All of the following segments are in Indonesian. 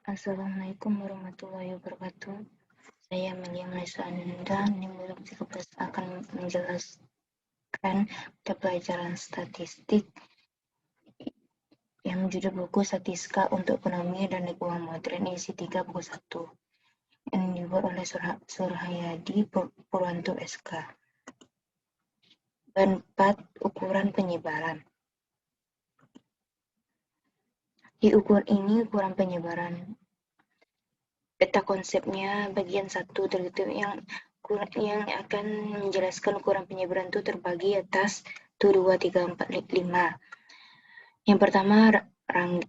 Assalamualaikum warahmatullahi wabarakatuh. Saya Melia Maisa Ananda, NIM 13 akan menjelaskan mata pelajaran statistik yang judul buku Statistika untuk Ekonomi dan Lingkungan Modern isi 3 buku 1 yang dibuat oleh Surhayadi Purwanto SK. Dan 4 ukuran penyebaran. Di ukuran penyebaran. Peta konsepnya bagian 1 tertutup yang akan menjelaskan ukuran penyebaran itu terbagi atas 1, 2, 3, 4, 5. Yang pertama range,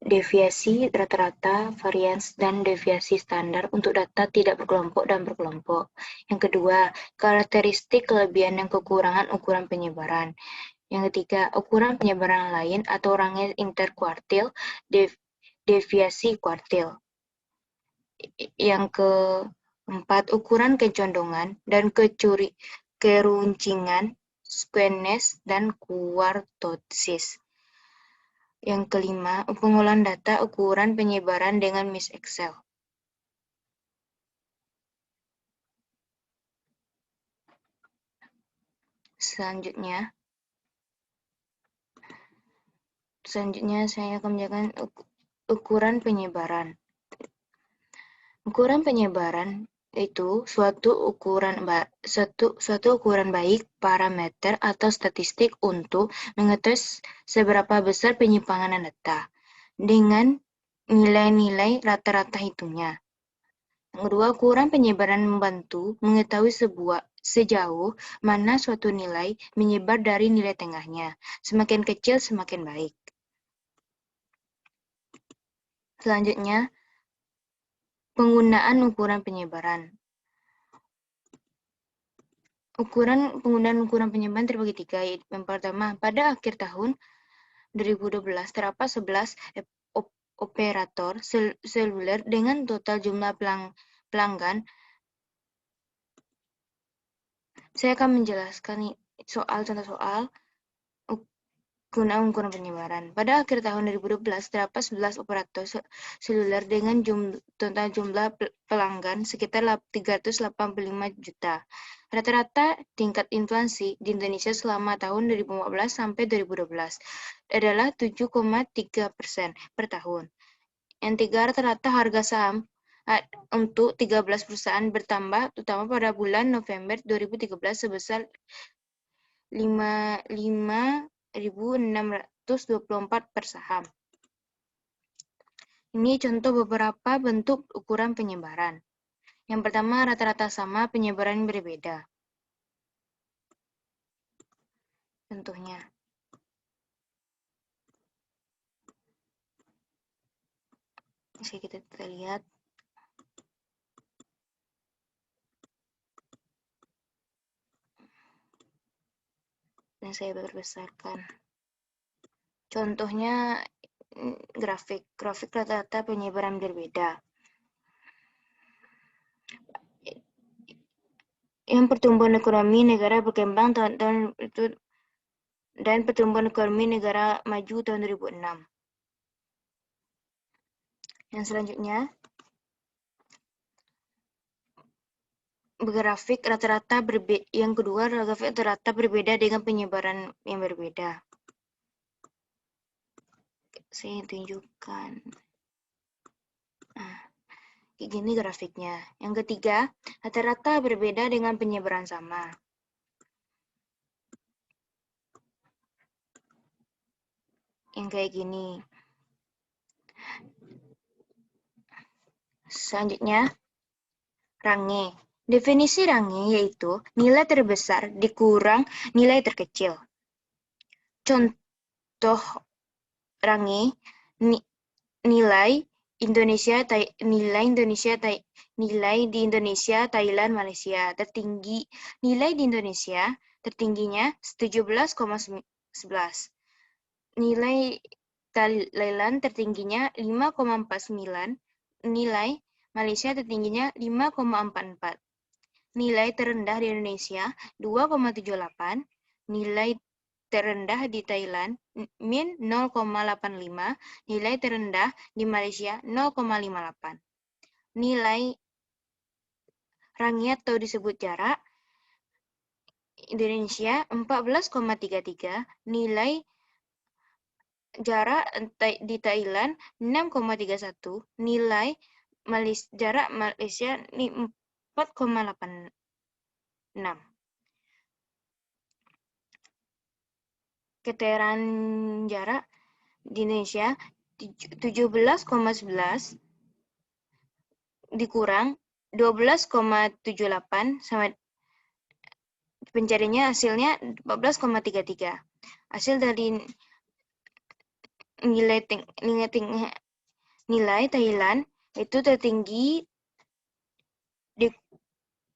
deviasi rata-rata, varians, dan deviasi standar untuk data tidak berkelompok dan berkelompok. Yang kedua, karakteristik kelebihan dan kekurangan ukuran penyebaran. Yang ketiga, ukuran penyebaran lain atau range interkuartil, deviasi kuartil. Yang keempat, ukuran kecondongan dan keruncingan, skewness, dan kuartosis. Yang kelima, pengolahan data ukuran penyebaran dengan Miss Excel. Selanjutnya saya akan menjelaskan ukuran penyebaran. Ukuran penyebaran itu suatu ukuran baik parameter atau statistik untuk mengetahui seberapa besar penyimpangan data dengan nilai-nilai rata-rata hitungnya. Yang kedua, ukuran penyebaran membantu mengetahui sejauh mana suatu nilai menyebar dari nilai tengahnya. Semakin kecil, semakin baik. Selanjutnya, penggunaan ukuran penyebaran. Penggunaan ukuran penyebaran terbagi 3. Yang pertama, pada akhir tahun 2012 terdapat 11 operator seluler dengan total jumlah pelanggan. Saya akan menjelaskan contoh soal penggunaan ukuran penyebaran. Pada akhir tahun 2012 terdapat 11 operator seluler dengan total jumlah pelanggan sekitar 385 juta. Rata-rata tingkat inflasi di Indonesia selama tahun 2014 sampai 2012 adalah 7,3% per tahun. Yang tiga, rata-rata harga saham untuk 13 perusahaan bertambah, terutama pada bulan November 2013 sebesar 5.624 per saham. Ini contoh beberapa bentuk ukuran penyebaran. Yang pertama, rata-rata sama, penyebaran berbeda. Contohnya, kita lihat. Dan saya berbesarkan. Contohnya, grafik rata-rata penyebaran berbeda. Yang pertumbuhan ekonomi negara berkembang tahun itu dan pertumbuhan ekonomi negara maju tahun 2006. Yang selanjutnya, grafik rata-rata berbeda. Yang kedua, grafik rata-rata berbeda dengan penyebaran yang berbeda. Saya tunjukkan. Kayak gini grafiknya. Yang ketiga, rata-rata berbeda dengan penyebaran sama. Yang kayak gini. Selanjutnya, range. Definisi range yaitu nilai terbesar dikurang nilai terkecil. Contoh range nilai di Indonesia, Thailand, Malaysia. Nilai di Indonesia tertingginya 17,11. Nilai Thailand tertingginya 5,49. Nilai Malaysia tertingginya 5,44. Nilai terendah di Indonesia 2,78. Nilai terendah di Thailand, min 0,85, nilai terendah di Malaysia 0,58. Nilai rangiat atau disebut jarak Indonesia 14,33, nilai jarak di Thailand 6,31, nilai jarak Malaysia 4,86. Keterangan jarak di Indonesia 17,11 dikurang 12,78 sama pencariannya hasilnya 14,33. Hasil dari nilai Thailand itu tertinggi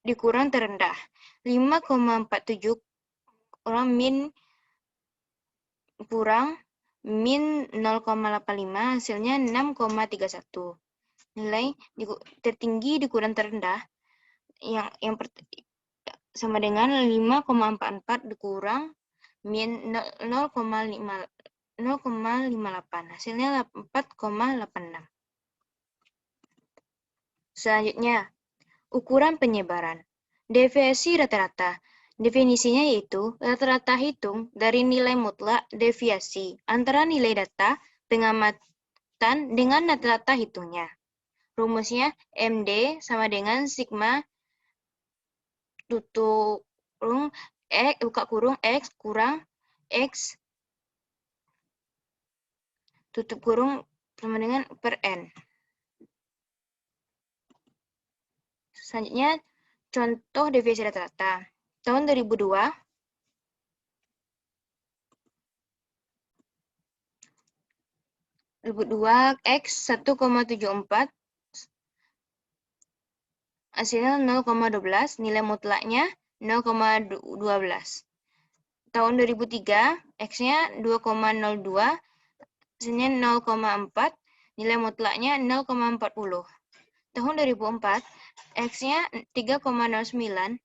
dikurang terendah 5,47 orang min kurang min 0,85 hasilnya 6,31. Nilai tertinggi dikurang terendah yang sama dengan 5,44 dikurang min 0,58 hasilnya 4,86. Selanjutnya, ukuran penyebaran. Deviasi rata-rata. Definisinya yaitu rata-rata hitung dari nilai mutlak deviasi antara nilai data pengamatan dengan rata-rata hitungnya. Rumusnya MD sama dengan sigma tutup kurung X buka kurung X kurang X tutup kurung sama dengan per N. Selanjutnya, contoh deviasi rata-rata. Tahun 2002, X 1,74, hasilnya 0,12, nilai mutlaknya 0,12. Tahun 2003, X-nya 2,02, hasilnya 0,4, nilai mutlaknya 0,40. Tahun 2004, X-nya 3,09,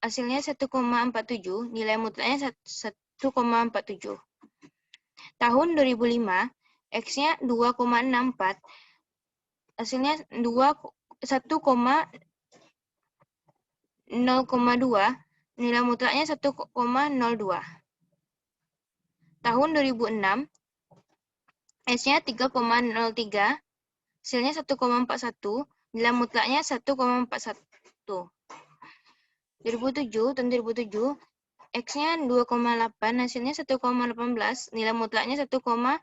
hasilnya 1,47, nilai mutlaknya 1,47. Tahun 2005, X-nya 2,64, hasilnya 1,0,2, nilai mutlaknya 1,02. Tahun 2006, S-nya 3,03, hasilnya 1,41, nilai mutlaknya 1,41. 2007, tahun 2007, X-nya 2,8, hasilnya 1,18, nilai mutlaknya 1,18.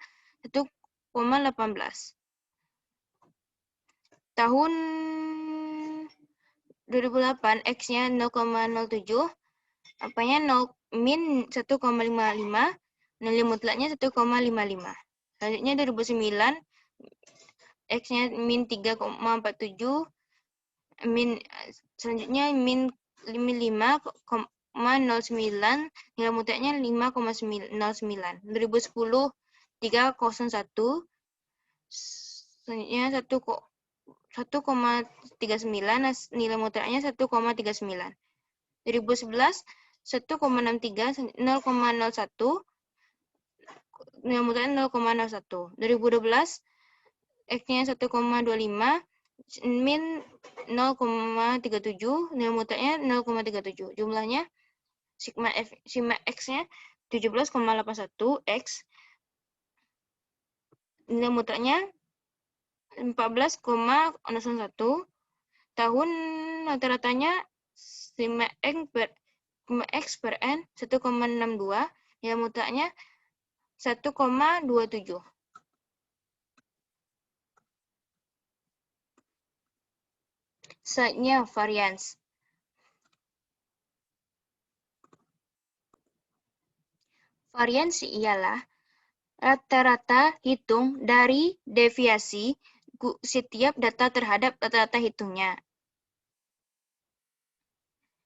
Tahun 2008, X-nya 0,07, apanya min 1,55, nilai mutlaknya 1,55. Selanjutnya 2009, X-nya min 3,47, selanjutnya min 5,09, nilai mutlaknya 5,09. 2010, 3,01, selanjutnya 1,39, nilai mutlaknya 1,39. 2011, 1,63, 0,01, nilai mutlaknya 0,01. 2012, X-nya 1,25, min 0,37, nilai mutlaknya 0,37. Jumlahnya sigma X-nya 17,81 X, nilai mutlaknya 14,01. Tahun rata-ratanya sigma X per N 1,62, nilai mutlaknya 1,27. Selanjutnya varians. Variansi ialah rata-rata hitung dari deviasi setiap data terhadap rata-rata hitungnya.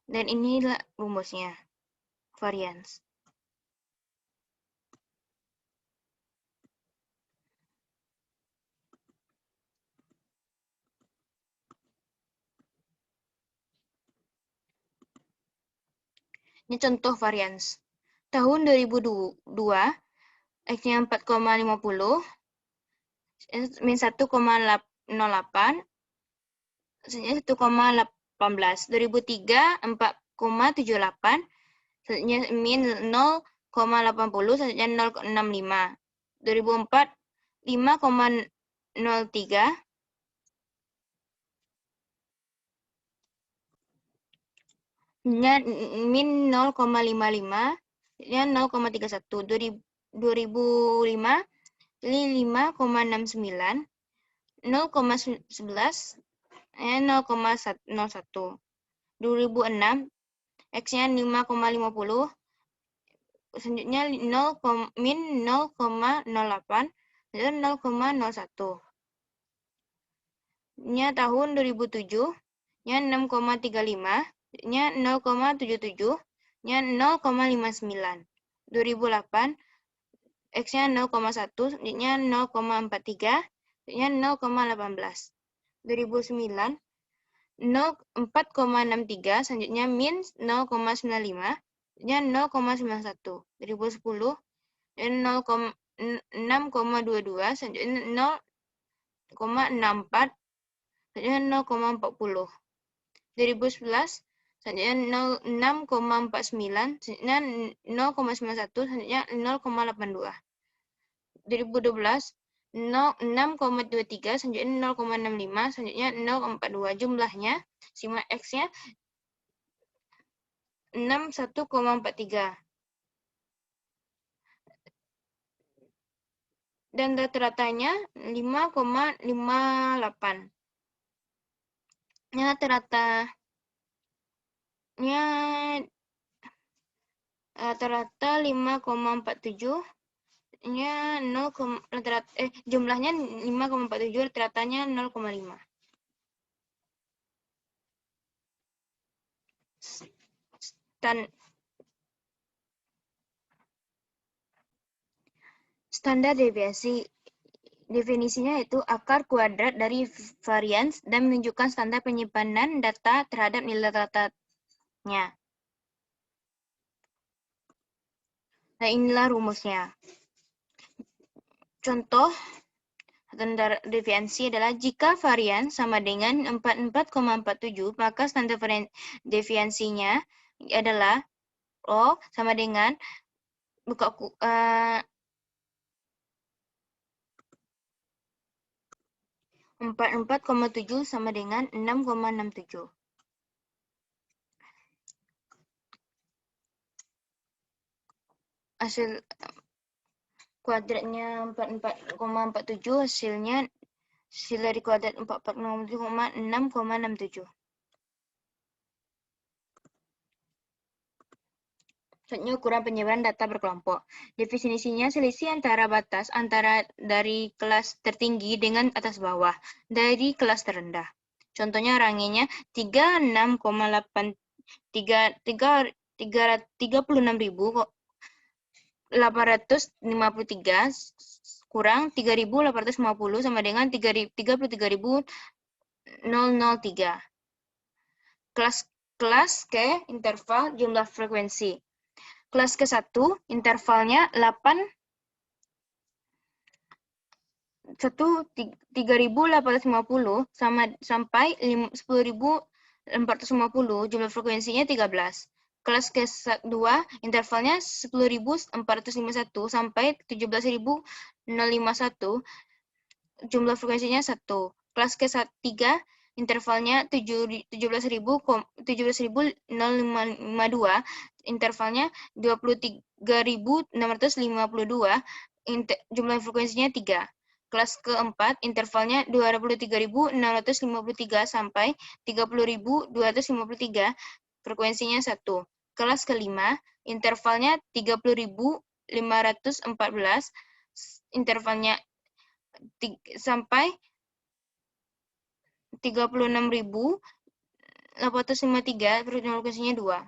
Dan inilah rumusnya, varians. Ini contoh varians. tahun 2002, X-nya 4,50, min 1,08, selanjutnya 1,18. 2003, 4,78, selanjutnya min 0,80, selanjutnya 0,65. 2004, 5,03, min 0,55, selanjutnya 0,31. 2005, 5,69, 0,11, 0,01. 2006, X-nya 5,50, selanjutnya min 0,08, dan 0,01. Nya tahun 2007, nya 6,35, nya 0,77, nya 0,59. 2008, X-nya 0,1, selanjutnya 0,43, selanjutnya 0,18. 2009, 4,63, selanjutnya min 0,95, selanjutnya 0,91. 2010, 6,22, selanjutnya 0,64, selanjutnya 0,40. 2011, selanjutnya 6,49, selanjutnya 0,91, selanjutnya 0,82. 2012, 6,23, selanjutnya 0,65, selanjutnya 0,42. Jumlahnya, simak X-nya 61,43. Dan rata-ratanya 5,58. Nya rata-rata 5,47. Nya jumlahnya 5,47, rata-ratanya 0,5. Standar deviasi, definisinya itu akar kuadrat dari varians dan menunjukkan standar penyimpanan data terhadap nilai rata-ratanya. Nah, inilah rumusnya. Contoh standar deviasi adalah jika varian sama dengan 44,47, maka standar deviasinya adalah O sama dengan 44,7 sama dengan 6,67. Hasil kuadratnya 44,47, hasil dari kuadrat 44,6,67. Selanjutnya ukuran penyebaran data berkelompok. Definisinya selisih antara batas antara dari kelas tertinggi dengan atas bawah dari kelas terendah. Contohnya rangenya 36,853 kurang 3.850 sama dengan 33.003. Kelas ke interval jumlah frekuensi. Kelas ke-1 intervalnya 3.850 sampai 10.450, jumlah frekuensinya 13. Kelas ke-2 intervalnya 10.451 sampai 17.051, jumlah frekuensinya 1. Kelas ke-3 intervalnya 17.052, intervalnya 23.652, jumlah frekuensinya 3. Kelas ke-4 intervalnya 23.653 sampai 30.253, frekuensinya 1. Kelas ke-5 intervalnya 30.514, intervalnya sampai 36.853, frekuensinya 2.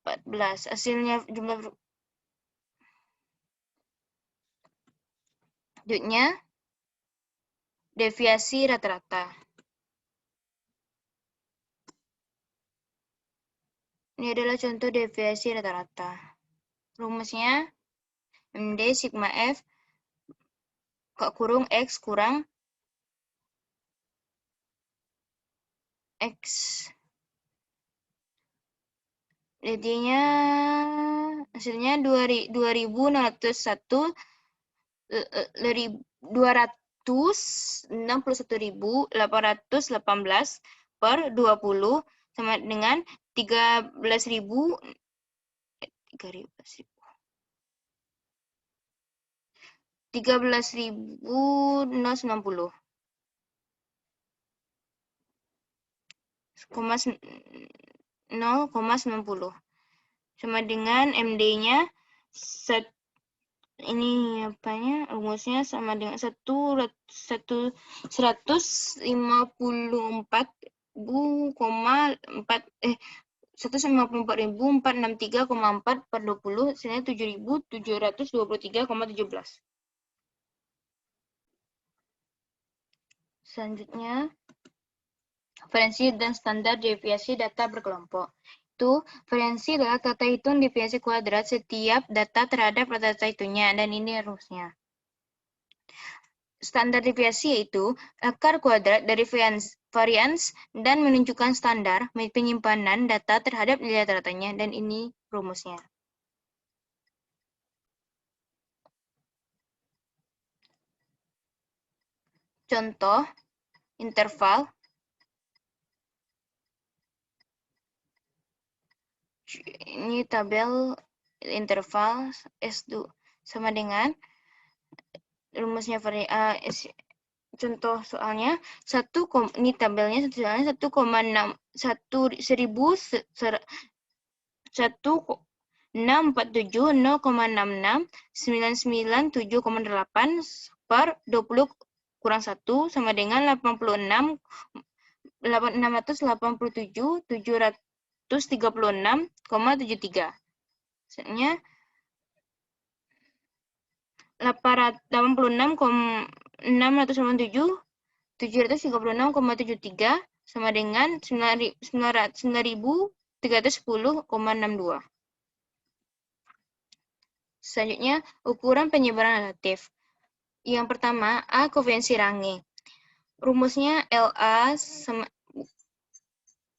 14. Hasilnya jumlah selanjutnya deviasi rata-rata. Ini adalah contoh deviasi rata-rata. Rumusnya MD sigma F kurung X kurang X. Jadinya hasilnya 261.818 per 20 sama dengan 13.090. 0,90 sama dengan MD-nya ini apanya rumusnya sama dengan 154.463,4 per 20 hasilnya 7.723,17. Selanjutnya variansi dan standar deviasi data berkelompok. Itu variansi adalah tata hitung deviasi kuadrat setiap data terhadap rata-rata hitungnya, dan ini rumusnya. Standar deviasi yaitu akar kuadrat dari varians dan menunjukkan standar penyimpanan data terhadap nilai rata-ratanya, dan ini rumusnya. Contoh interval ini tabel interval S2 sama dengan rumusnya contoh soalnya ini tabelnya soalnya 1,647,0,99,7,8 per 20 kurang 1 sama dengan 686,736,73. Misalnya 86,736,73 sama dengan 9.310,62. Selanjutnya, ukuran penyebaran relatif. Yang pertama, A koefisien Range. Rumusnya LA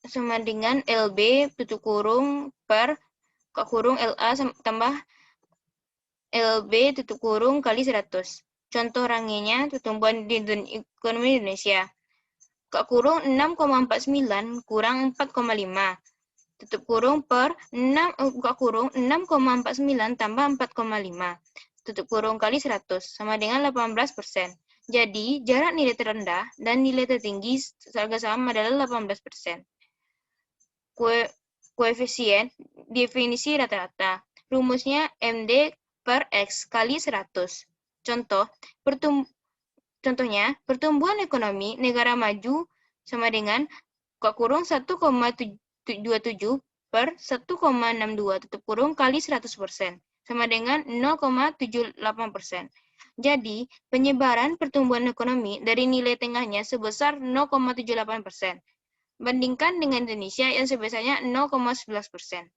sama dengan LB tutup kurung per kurung LA tambah LB tutup kurung kali 100. Contoh rangenya pertumbuhan di ekonomi Indonesia. Kurung 6,49 kurang 4,5. Tutup kurung per 6 6,49 tambah 4,5. Tutup kurung kali 100 sama dengan 18%. Jadi, jarak nilai terendah dan nilai tertinggi harga saham adalah 18%. Koefisien definisi rata-rata. Rumusnya MD per X kali 100. Contohnya, pertumbuhan ekonomi negara maju sama dengan kurung 1,27 per 1,62 tutup kurung kali 100% sama dengan 0,78%. Jadi, penyebaran pertumbuhan ekonomi dari nilai tengahnya sebesar 0,78%. Bandingkan dengan Indonesia yang sebesarnya 0,11%.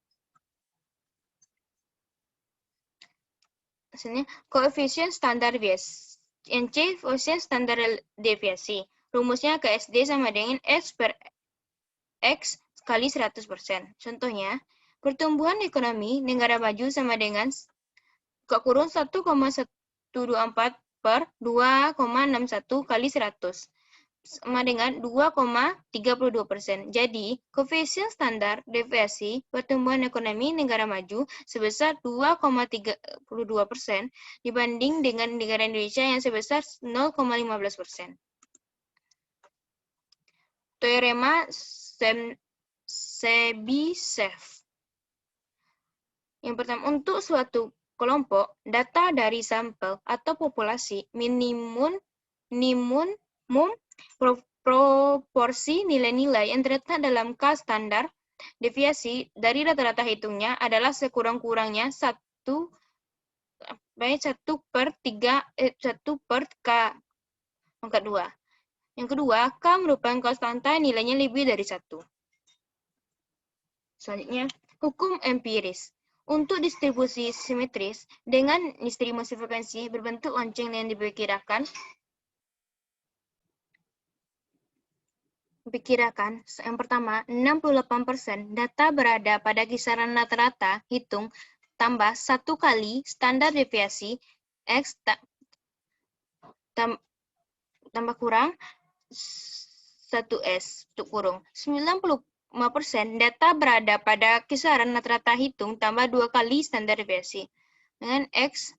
Hasilnya, koefisien standar deviasi. NC, koefisien standar deviasi. Rumusnya KSD sama dengan S per X kali 100%. Contohnya, pertumbuhan ekonomi negara maju sama dengan kurung 1,124 per 2,61 kali 100 sama dengan 2,32%. Jadi, koefisien standar deviasi pertumbuhan ekonomi negara maju sebesar 2,32% dibanding dengan negara Indonesia yang sebesar 0,15%. Teorema Chebyshev. Yang pertama, untuk suatu kelompok, data dari sampel atau populasi minimum proporsi nilai-nilai yang terletak dalam K standar deviasi dari rata-rata hitungnya adalah sekurang-kurangnya 1 per K pangkat 2. Yang kedua, K merupakan konstanta nilainya lebih dari 1. Selanjutnya, Hukum empiris. Untuk distribusi simetris dengan distribusi frekuensi berbentuk lonceng yang diperkirakan yang pertama, 68% data berada pada kisaran rata-rata hitung tambah 1 kali standar deviasi X tambah kurang 1S tutup kurung. 95% data berada pada kisaran rata-rata hitung tambah 2 kali standar deviasi dengan X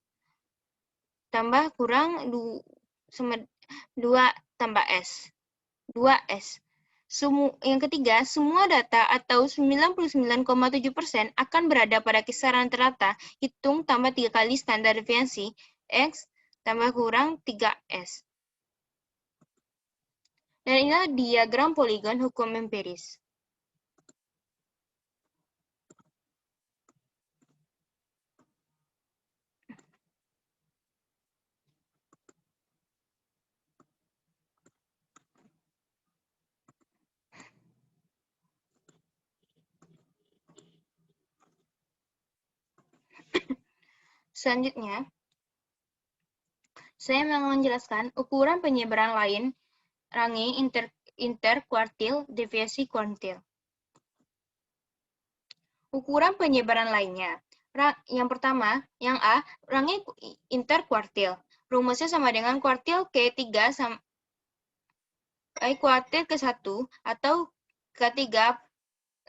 tambah kurang 2 tambah S. 2S. Yang ketiga, semua data atau 99,7% akan berada pada kisaran rata-rata hitung tambah 3 kali standar deviasi X tambah kurang 3S. Dan inilah diagram poligon hukum empiris. Selanjutnya, saya mau menjelaskan ukuran penyebaran lain range interkuartil deviasi kuartil. Ukuran penyebaran lainnya. Yang pertama, yang A, range interkuartil. Rumusnya sama dengan kuartil K3 sampai kuartil ke-1 atau K3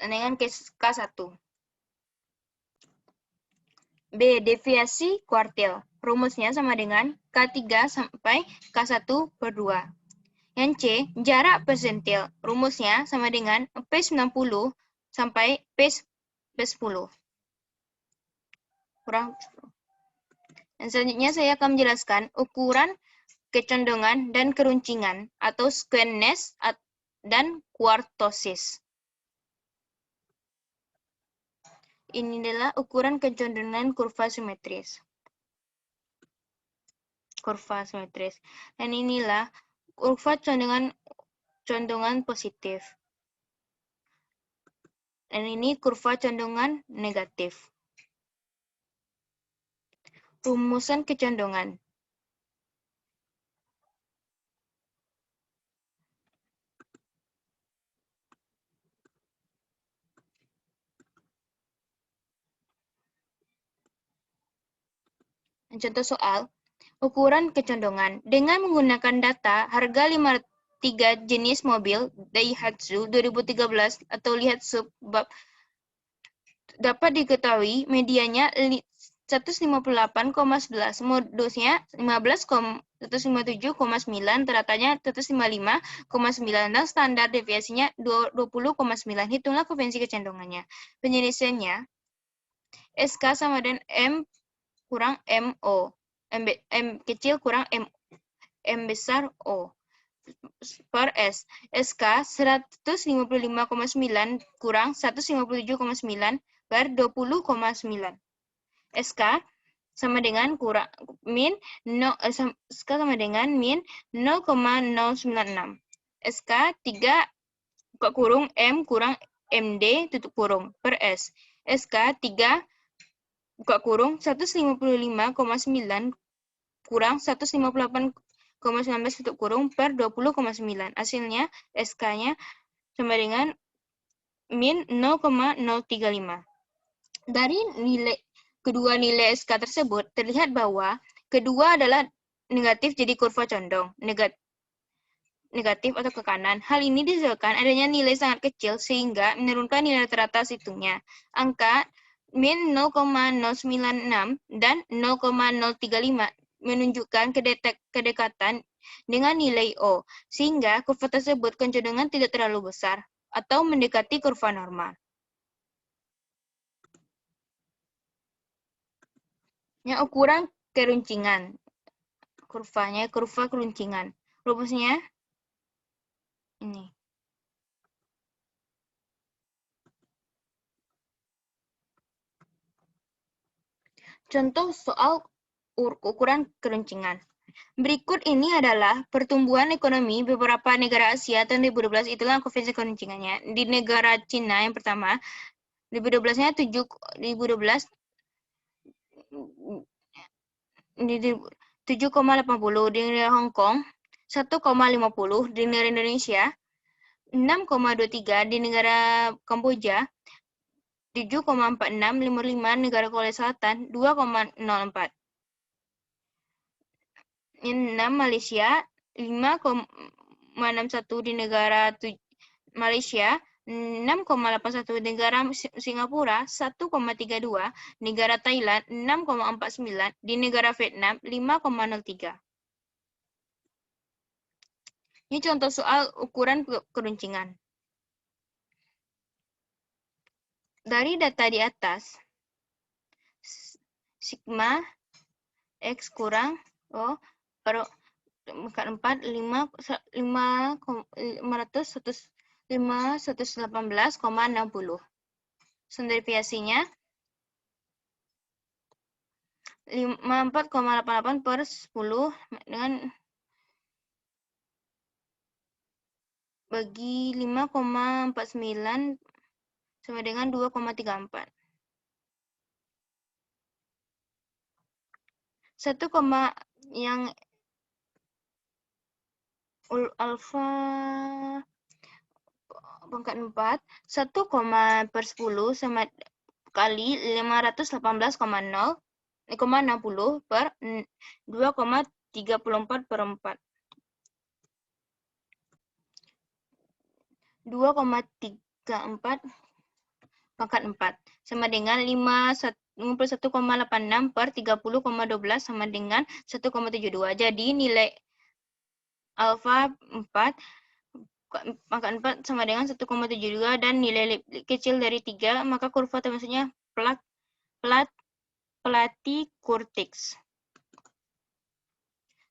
dengan K1. B, deviasi kuartil. Rumusnya sama dengan K3 sampai K1 per 2. Yang C, jarak persentil. Rumusnya sama dengan P90 sampai P10. Dan selanjutnya saya akan menjelaskan ukuran kecondongan dan keruncingan atau squareness dan kuartosis. Ini adalah ukuran kecondongan kurva simetris. Dan inilah kurva condongan positif. Dan ini kurva condongan negatif. Rumusan kecondongan. Contoh soal, ukuran kecondongan. Dengan menggunakan data harga 3 jenis mobil Daihatsu 2013 atau Lihatsu dapat diketahui medianya 158,11, modusnya 157,9, teratanya 155,9, dan standar deviasinya 20,9. Hitunglah koefisien kecondongannya. Penyelesaiannya, SK sama dengan M kurang MO. M kecil kurang M besar O. Per S. SK 155,9 kurang 157,9 per 20,9. SK sama dengan min 0,096. SK 3 kurung M kurang MD tutup kurung per S. SK 3 buka kurung 155,9 kurang 158,19 tutup kurung per 20,9. Hasilnya SK-nya sama dengan min 0,035. Dari kedua nilai SK tersebut terlihat bahwa kedua adalah negatif, jadi kurva condong negatif atau ke kanan. Hal ini disebabkan adanya nilai sangat kecil sehingga menurunkan nilai rata-rata hitungnya. Angka min 0,096 dan 0,035 menunjukkan kedekatan dengan nilai O, sehingga kurva tersebut kecondongan tidak terlalu besar atau mendekati kurva normal. Yang ukuran keruncingan. Kurva keruncingan. Rumusnya ini. Contoh soal ukuran keruncingan. Berikut ini adalah pertumbuhan ekonomi beberapa negara Asia tahun 2012. Itulah koefisien keruncingannya. Di negara Cina yang pertama, 2012-nya 7.012 7,80 di negara Hong Kong, 1,50 di negara Indonesia, 6,23 di negara Kamboja, 7,4655 negara Korea Selatan, 2,04. 6 Malaysia, 5,61 di negara Malaysia, 6,81 negara Singapura, 1,32 negara Thailand, 6,49 di negara Vietnam, 5,03. Ini contoh soal ukuran keruncingan. Dari data di atas, sigma X kurang O per 4, 518,60. Sumber deviasinya 54,88 per 10 dengan bagi 5,49 sama dengan 2,34. 1, yang alfa pangkat 4, 1, per 10 sama kali 518,60 per 2,34 per 4. 2,34 pangkat 4 sama dengan 51,86 per 30,12 sama dengan 1,72. Jadi nilai alfa 4 pangkat 4 sama dengan 1,72 dan nilai kecil dari 3, maka kurva maksudnya platykurtix.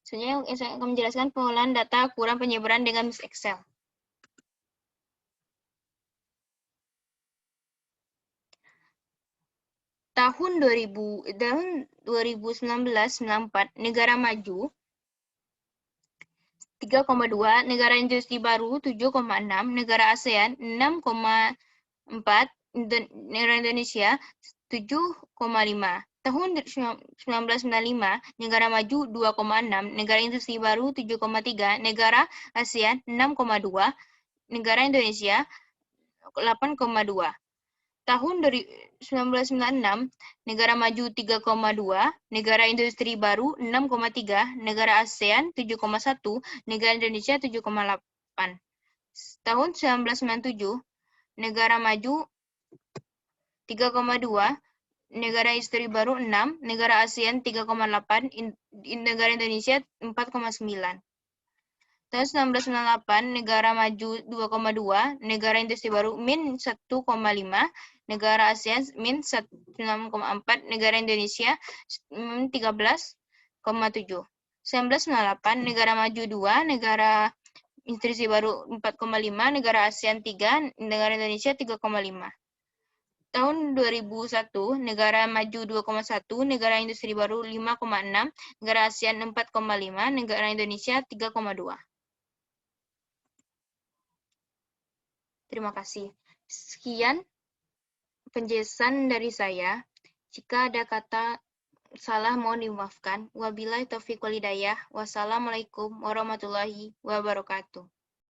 Selanjutnya saya akan menjelaskan pengolahan data ukuran penyebaran dengan Excel. Tahun 2019-94 negara maju 3,2, negara industri baru 7,6, negara ASEAN 6,4, negara Indonesia 7,5. Tahun 1995, negara maju 2,6, negara industri baru 7,3, negara ASEAN 6,2, negara Indonesia 8,2. Tahun 1996, negara maju 3,2, negara industri baru 6,3, negara ASEAN 7,1, negara Indonesia 7,8. Tahun 1997, negara maju 3,2, negara industri baru 6, negara ASEAN 3,8, negara Indonesia 4,9. Tahun 1998, negara maju 2,2, negara industri baru min 1,5, negara ASEAN min 6,4, negara Indonesia min 13,7. 1998, negara maju 2, negara industri baru 4,5, negara ASEAN 3, negara Indonesia 3,5. Tahun 2001, negara maju 2,1, negara industri baru 5,6, negara ASEAN 4,5, negara Indonesia 3,2. Terima kasih. Sekian penjelasan dari saya. Jika ada kata salah mohon dimaafkan. Wabillahi taufiq wal hidayah. Wassalamualaikum warahmatullahi wabarakatuh.